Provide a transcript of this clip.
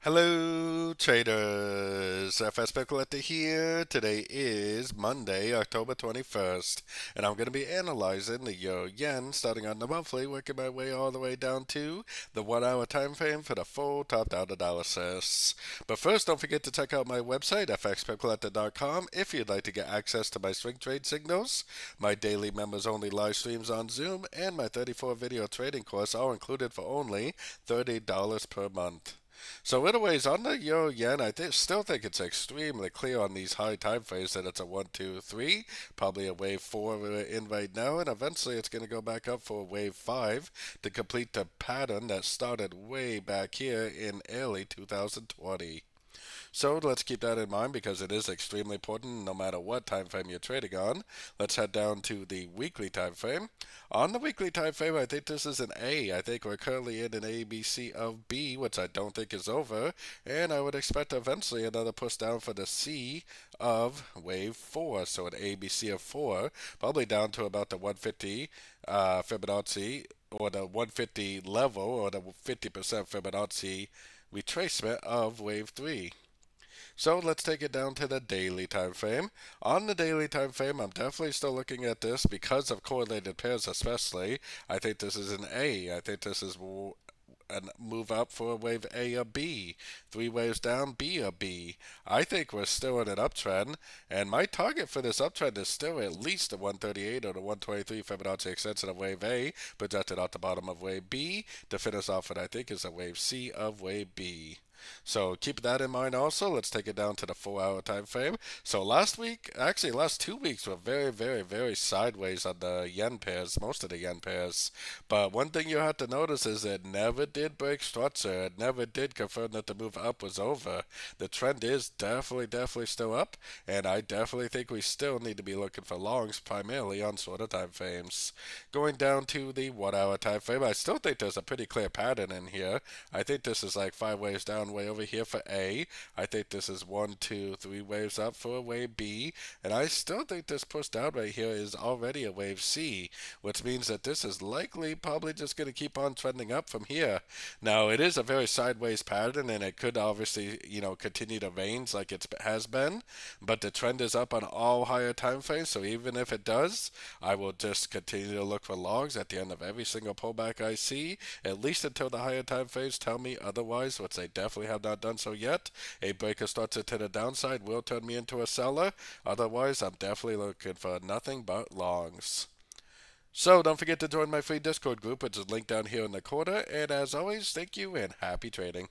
Hello, traders. FX Pip Collector here. Today is Monday, October 21st, and I'm going to be analyzing the Euro Yen starting on the monthly, working my way all the way down to the 1 hour time frame for the full top down analysis. But first, don't forget to check out my website, fxpipcollector.com, if you'd like to get access to my swing trade signals, my daily members only live streams on Zoom, and my 34 video trading course, all included for only $30 per month. So anyways, on the Euro Yen, still think it's extremely clear on these high time frames that it's a 1, 2, 3, probably a wave 4 we're in right now, and eventually it's going to go back up for a wave 5 to complete the pattern that started way back here in early 2020. So let's keep that in mind because it is extremely important no matter what time frame you're trading on. Let's head down to the weekly time frame. On the weekly time frame, I think this is an A. I think we're currently in an ABC of B, which I don't think is over, and I would expect eventually another push down for the C of wave 4. So an ABC of 4, probably down to about the 150 Fibonacci, or the 150 level, or the 50% Fibonacci retracement of wave 3. So let's take it down to the daily time frame. On the daily time frame, I'm definitely still looking at this because of correlated pairs especially. I think this is an A. I think this is a move up for wave A or B. 3 waves down, B or B. I think we're still in an uptrend, and my target for this uptrend is still at least the 138 or the 123 Fibonacci extension of wave A, projected out the bottom of wave B, to finish off what I think is a wave C of wave B. So keep that in mind also. Let's take it down to the 4 hour time frame. So last week, actually last 2 weeks were very sideways on the yen pairs, most of the yen pairs. But one thing you have to notice is it never did break structure. It never did confirm that the move up was over. The trend is definitely still up, and I definitely think we still need to be looking for longs primarily on shorter time frames. Going down to the 1 hour time frame, I still think there's a pretty clear pattern in here. I think this is like 5 waves down way over here for A. I think this is 1, 2, 3 waves up for a wave B. And I still think this push down right here is already a wave C, which means that this is likely probably just going to keep on trending up from here. Now, it is a very sideways pattern, and it could obviously, continue to range like it has been, but the trend is up on all higher time frames, so even if it does, I will just continue to look for logs at the end of every single pullback I see, at least until the higher time frames tell me otherwise, which they definitely have not done so yet. A breaker starts it to the downside will turn me into a seller. Otherwise, I'm definitely looking for nothing but longs. So don't forget to join my free Discord group, which is linked down here in the corner. And as always, thank you and happy trading.